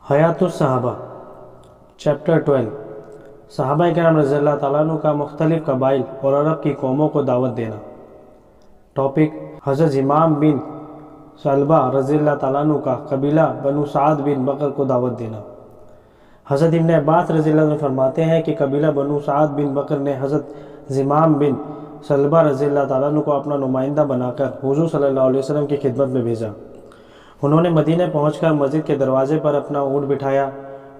حیات الصحابہ چیپٹر 12 صحابہ کرام رضی اللہ تعالیٰ عنہ کا مختلف قبائل اور عرب کی قوموں کو دعوت دینا۔ ٹاپک: حضرت امام بن ثعلبہ رضی اللہ تعالیٰ عنہ کا قبیلہ بنو سعد بن بکر کو دعوت دینا۔ حضرت ابن عباس رضی اللہ عنہ فرماتے ہیں کہ قبیلہ بنو سعد بن بکر نے حضرت امام بن ثعلبہ رضی اللہ تعالیٰ عنہ کو اپنا نمائندہ بنا کر حضور صلی اللہ علیہ وسلم کی خدمت میں بھیجا۔ انہوں نے مدینہ پہنچ کر مسجد کے دروازے پر اپنا اونٹ بٹھایا،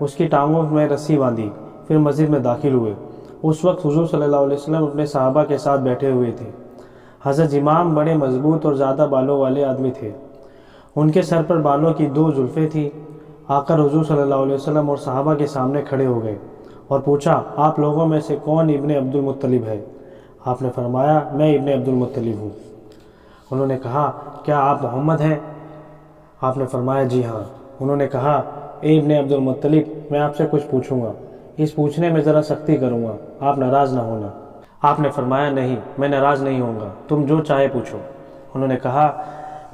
اس کی ٹانگوں میں رسی باندھی، پھر مسجد میں داخل ہوئے۔ اس وقت حضور صلی اللہ علیہ وسلم اپنے صحابہ کے ساتھ بیٹھے ہوئے تھے۔ حضرت امام بڑے مضبوط اور زیادہ بالوں والے آدمی تھے۔ ان کے سر پر بالوں کی 2 زلفیں تھیں۔ آ کر حضور صلی اللہ علیہ وسلم اور صحابہ کے سامنے کھڑے ہو گئے اور پوچھا، آپ لوگوں میں سے کون ابن عبد المطلب ہے؟ آپ نے فرمایا، میں ابن عبد المطلب ہوں۔ انہوں نے کہا، کیا آپ محمد ہیں؟ آپ نے فرمایا، جی ہاں۔ انہوں نے کہا، اے ابن عبد المطلب، میں آپ سے کچھ پوچھوں گا، اس پوچھنے میں ذرا سختی کروں گا، آپ ناراض نہ ہونا۔ آپ نے فرمایا، نہیں، میں ناراض نہیں ہوں گا، تم جو چاہے پوچھو۔ انہوں نے کہا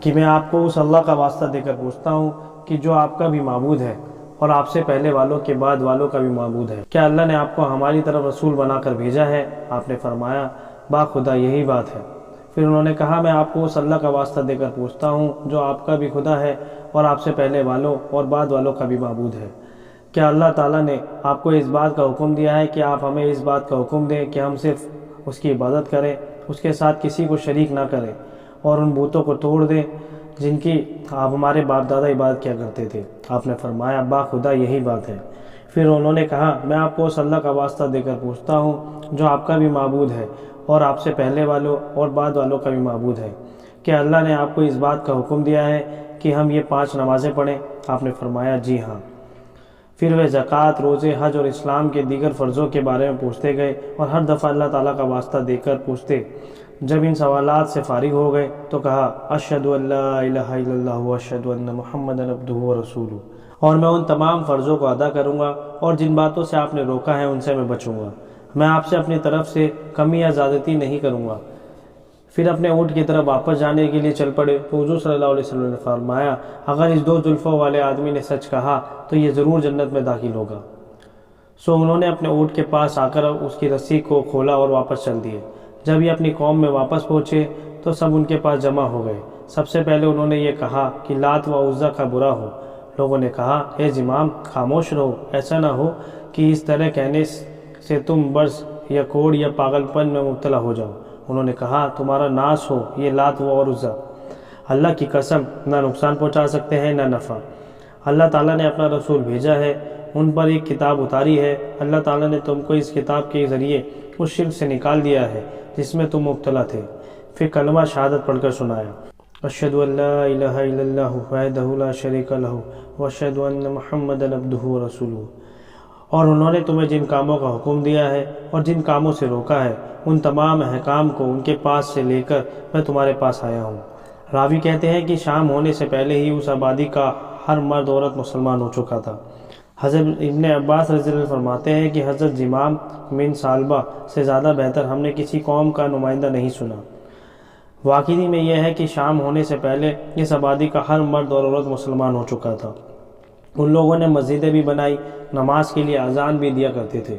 کہ میں آپ کو اس اللہ کا واسطہ دے کر پوچھتا ہوں کہ جو آپ کا بھی معبود ہے اور آپ سے پہلے والوں کے بعد والوں کا بھی معبود ہے، کیا اللہ نے آپ کو ہماری طرف رسول بنا کر بھیجا ہے؟ آپ نے فرمایا، با خدا یہی بات ہے۔ پھر انہوں نے کہا، میں آپ کو اس اللہ کا واسطہ دے کر پوچھتا ہوں جو آپ کا بھی خدا ہے اور آپ سے پہلے والوں اور بعد والوں کا بھی معبود ہے، کیا اللہ تعالیٰ نے آپ کو اس بات کا حکم دیا ہے کہ آپ ہمیں اس بات کا حکم دیں کہ ہم صرف اس کی عبادت کریں، اس کے ساتھ کسی کو شریک نہ کریں اور ان بتوں کو توڑ دیں جن کی آپ ہمارے باپ دادا عبادت کیا کرتے تھے؟ آپ نے فرمایا، با خدا یہی بات ہے۔ پھر انہوں نے کہا، میں آپ کو اس اللہ کا واسطہ دے کر پوچھتا ہوں جو آپ کا بھی معبود ہے اور آپ سے پہلے والوں اور بعد والوں کا بھی معبود ہے، کیا اللہ نے آپ کو اس بات کا حکم دیا ہے کہ ہم یہ 5 نمازیں پڑھیں؟ آپ نے فرمایا، جی ہاں۔ پھر وہ زکوٰۃ، روزے، حج اور اسلام کے دیگر فرضوں کے بارے میں پوچھتے گئے اور ہر دفعہ اللہ تعالیٰ کا واسطہ دے کر پوچھتے۔ جب ان سوالات سے فارغ ہو گئے تو کہا، اشہد ان لا الہ الا اللہ واشہد ان محمدا عبدہ ورسولہ، اور میں ان تمام فرضوں کو ادا کروں گا اور جن باتوں سے آپ نے روکا ہے ان سے میں بچوں گا۔ میں آپ سے اپنی طرف سے کمی یا زیادتی نہیں کروں گا۔ پھر اپنے اونٹ کی طرف واپس جانے کے لیے چل پڑے تو حضور صلی اللہ علیہ وسلم نے فرمایا، اگر اس 2 زلفوں والے آدمی نے سچ کہا تو یہ ضرور جنت میں داخل ہوگا۔ سو انہوں نے اپنے اونٹ کے پاس آ کر اس کی رسی کو کھولا اور واپس چل دیے۔ جب یہ اپنی قوم میں واپس پہنچے تو سب ان کے پاس جمع ہو گئے۔ سب سے پہلے انہوں نے یہ کہا کہ لات و عزیٰ کا برا ہو۔ لوگوں نے کہا، اے امام، خاموش رہو، ایسا نہ ہو کہ اس طرح کہنے سے تم برس یا کوڑ یا پاگل پن میں مبتلا ہو جاؤ۔ انہوں نے کہا، تمہارا ناس ہو، یہ لات و عزیٰ اللہ کی قسم نہ نقصان پہنچا سکتے ہیں نہ نفع۔ اللہ تعالیٰ نے اپنا رسول بھیجا ہے، ان پر ایک کتاب اتاری ہے، اللہ تعالیٰ نے تم کو اس کتاب کے ذریعے اس شرک سے نکال دیا ہے جس میں تم مبتلا تھے۔ پھر کلمہ شہادت پڑھ کر سنایا، اشہد ان لا الہ الا اللہ وحدہ لا شریک لہ واشہد ان محمدا عبدہ ورسولہ۔ اور انہوں نے تمہیں جن کاموں کا حکم دیا ہے اور جن کاموں سے روکا ہے ان تمام احکام کو ان کے پاس سے لے کر میں تمہارے پاس آیا ہوں۔ راوی کہتے ہیں کہ شام ہونے سے پہلے ہی اس آبادی کا ہر مرد عورت مسلمان ہو چکا تھا۔ حضرت ابن عباس رضی اللہ عنہ فرماتے ہیں کہ حضرت امام بن ثعلبہ سے زیادہ بہتر ہم نے کسی قوم کا نمائندہ نہیں سنا۔ واقعی میں یہ ہے کہ شام ہونے سے پہلے اس آبادی کا ہر مرد اور عورت مسلمان ہو چکا تھا۔ ان لوگوں نے مسجدیں بھی بنائی، نماز کے لیے اذان بھی دیا کرتے تھے۔